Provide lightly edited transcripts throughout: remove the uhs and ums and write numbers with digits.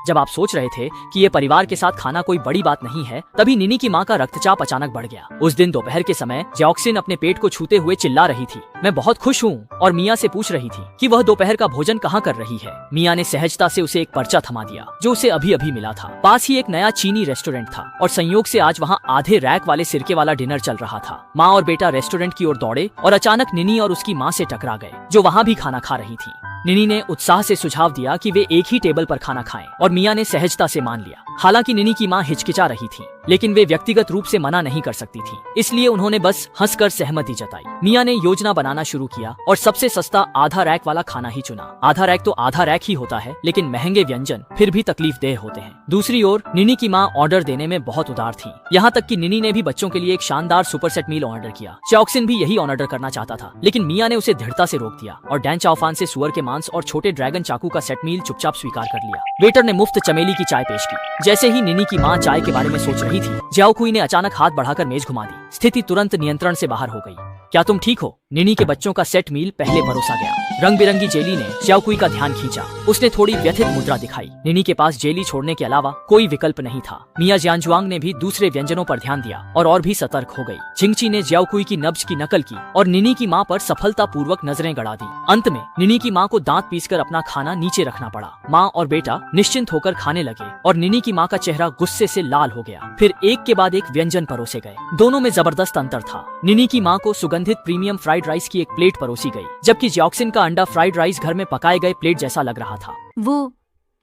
जब आप सोच रहे थे कि ये परिवार के साथ खाना कोई बड़ी बात नहीं है, तभी निनी की माँ का रक्तचाप अचानक बढ़ गया। उस दिन दोपहर के समय जॉक्सिन अपने पेट को छूते हुए चिल्ला रही थी, मैं बहुत खुश हूँ, और मिया से पूछ रही थी कि वह दोपहर का भोजन कहाँ कर रही है। मिया ने सहजता से उसे एक पर्चा थमा दिया जो उसे अभी अभी मिला था। पास ही एक नया चीनी रेस्टोरेंट था और संयोग से आज वहाँ आधे रैक वाले सिरके वाला डिनर चल रहा था। माँ और बेटा रेस्टोरेंट की ओर दौड़े और अचानक निनी और उसकी माँ से टकरा गए जो वहाँ भी खाना खा रही थी। निनी ने उत्साह से सुझाव दिया कि वे एक ही टेबल पर खाना खाएं और मिया ने सहजता से मान लिया। हालांकि निनी की माँ हिचकिचा रही थी, लेकिन वे व्यक्तिगत रूप से मना नहीं कर सकती थी, इसलिए उन्होंने बस हंसकर सहमति जताई। मिया ने योजना बनाना शुरू किया और सबसे सस्ता आधा रैक वाला खाना ही चुना। आधा रैक तो आधा रैक ही होता है, लेकिन महंगे व्यंजन फिर भी तकलीफदेह होते हैं। दूसरी ओर निनी की माँ ऑर्डर देने में बहुत उदार थी, यहाँ तक कि निनी ने भी बच्चों के लिए एक शानदार सुपर सेट मील ऑर्डर किया। चॉक्सिन भी यही ऑर्डर करना चाहता था, लेकिन मिया ने उसे दृढ़ता से रोक दिया और डैन चाओफान से सुअर के मांस और छोटे ड्रैगन चाकू का सेट मील चुपचाप स्वीकार कर लिया। वेटर ने मुफ्त चमेली की चाय पेश की। जैसे ही निनी की माँ चाय के बारे में सोच रही थी, जियाओकुई ने अचानक हाथ बढ़ाकर मेज घुमा दी। स्थिति तुरंत नियंत्रण से बाहर हो गई। क्या तुम ठीक हो? निनी के बच्चों का सेट मील पहले परोसा गया। रंग बिरंगी जेली ने जियाओकुई का ध्यान खींचा। उसने थोड़ी व्यथित मुद्रा दिखाई। निनी के पास जेली छोड़ने के अलावा कोई विकल्प नहीं था। मिया जियांजुआंग ने भी दूसरे व्यंजनों पर ध्यान दिया और भी सतर्क हो गई। जिंगची ने जियाओकुई की नब्ज की नकल की और निनी की माँ पर सफलतापूर्वक नजरें गड़ा दी। अंत में निनी की माँ को दांत पीसकर अपना खाना नीचे रखना पड़ा। माँ और बेटा निश्चिंत होकर खाने लगे और निनी की माँ का चेहरा गुस्से से लाल हो गया। फिर एक के बाद एक व्यंजन परोसे गए। दोनों में जबरदस्त अंतर था। निनी की माँ को सुगंधित प्रीमियम फ्राइड राइस की एक प्लेट परोसी गई, जबकि जियाओक्सिन का अंडा फ्राइड राइस घर में पकाए गए प्लेट जैसा लग रहा था। वो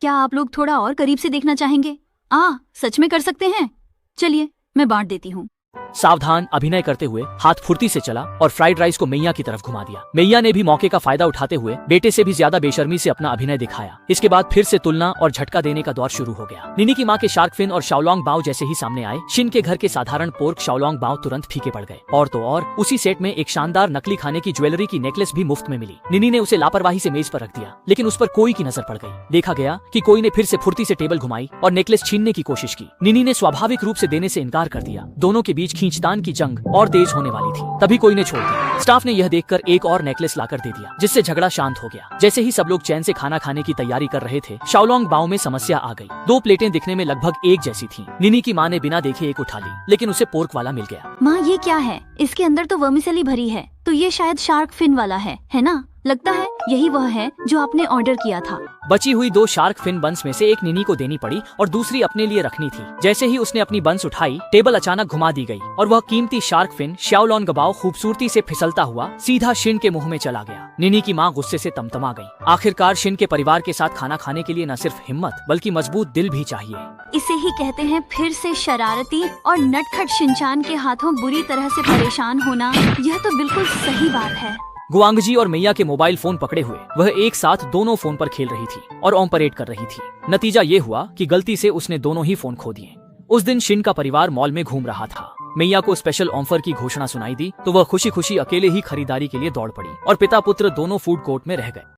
क्या आप लोग थोड़ा और करीब से देखना चाहेंगे? सच में कर सकते हैं? चलिए मैं बांट देती हूँ। सावधान अभिनय करते हुए हाथ फुर्ती से चला और फ्राइड राइस को मैया की तरफ घुमा दिया। मैया ने भी मौके का फायदा उठाते हुए बेटे से भी ज्यादा बेशर्मी से अपना अभिनय दिखाया। इसके बाद फिर से तुलना और झटका देने का दौर शुरू हो गया। निनी की माँ के शार्क फिन और शाओलोंग बाओ जैसे ही सामने आए, शिन के घर के साधारण पोर्क शाओलोंग बाओ तुरंत फीके पड़ गए। और तो और उसी सेट में एक शानदार नकली खाने की ज्वेलरी की नेकलेस भी मुफ्त में मिली। निनी ने उसे लापरवाही से मेज पर रख दिया, लेकिन उस पर कोई की नजर पड़ गई। देखा गया कि कोई ने फिर से फुर्ती से टेबल घुमाई और नेकलेस छीनने की कोशिश की। निनी ने स्वाभाविक रूप से देने से इनकार कर दिया। दोनों के बीच खींचतान की जंग और तेज होने वाली थी। तभी कोई ने छोड़ दिया। स्टाफ ने यह देखकर एक और नेकलेस लाकर दे दिया, जिससे झगड़ा शांत हो गया। जैसे ही सब लोग चैन से खाना खाने की तैयारी कर रहे थे, शाओलोंग बाओ में समस्या आ गई। दो प्लेटें दिखने में लगभग एक जैसी थीं। निनी की माँ ने बिना देखे एक उठा ली, लेकिन उसे पोर्क वाला मिल गया। माँ ये क्या है? इसके अंदर तो वर्मिसेली भरी है, तो ये शायद शार्क फिन वाला है ना? लगता है यही वह है जो आपने ऑर्डर किया था। बची हुई दो शार्क फिन बंस में से एक निनी को देनी पड़ी और दूसरी अपने लिए रखनी थी। जैसे ही उसने अपनी बंस उठाई, टेबल अचानक घुमा दी गई और वह कीमती शार्क फिन शाओलोंग बाओ खूबसूरती से फिसलता हुआ सीधा शिन के मुंह में चला गया। निनी की माँ गुस्से से तमतमा गई। आखिरकार शिन के परिवार के साथ खाना खाने के लिए न सिर्फ हिम्मत बल्कि मजबूत दिल भी चाहिए। इसे ही कहते हैं फिर से शरारती और नटखट शिनचान के हाथों बुरी तरह से परेशान होना। यह तो बिल्कुल सही बात है। गुआंगजी और मैया के मोबाइल फोन पकड़े हुए वह एक साथ दोनों फोन पर खेल रही थी और ऑपरेट कर रही थी। नतीजा ये हुआ कि गलती से उसने दोनों ही फोन खो दिए। उस दिन शिन का परिवार मॉल में घूम रहा था। मैया को स्पेशल ऑफर की घोषणा सुनाई दी तो वह खुशी खुशी अकेले ही खरीदारी के लिए दौड़ पड़ी और पिता पुत्र दोनों फूड कोर्ट में रह गए।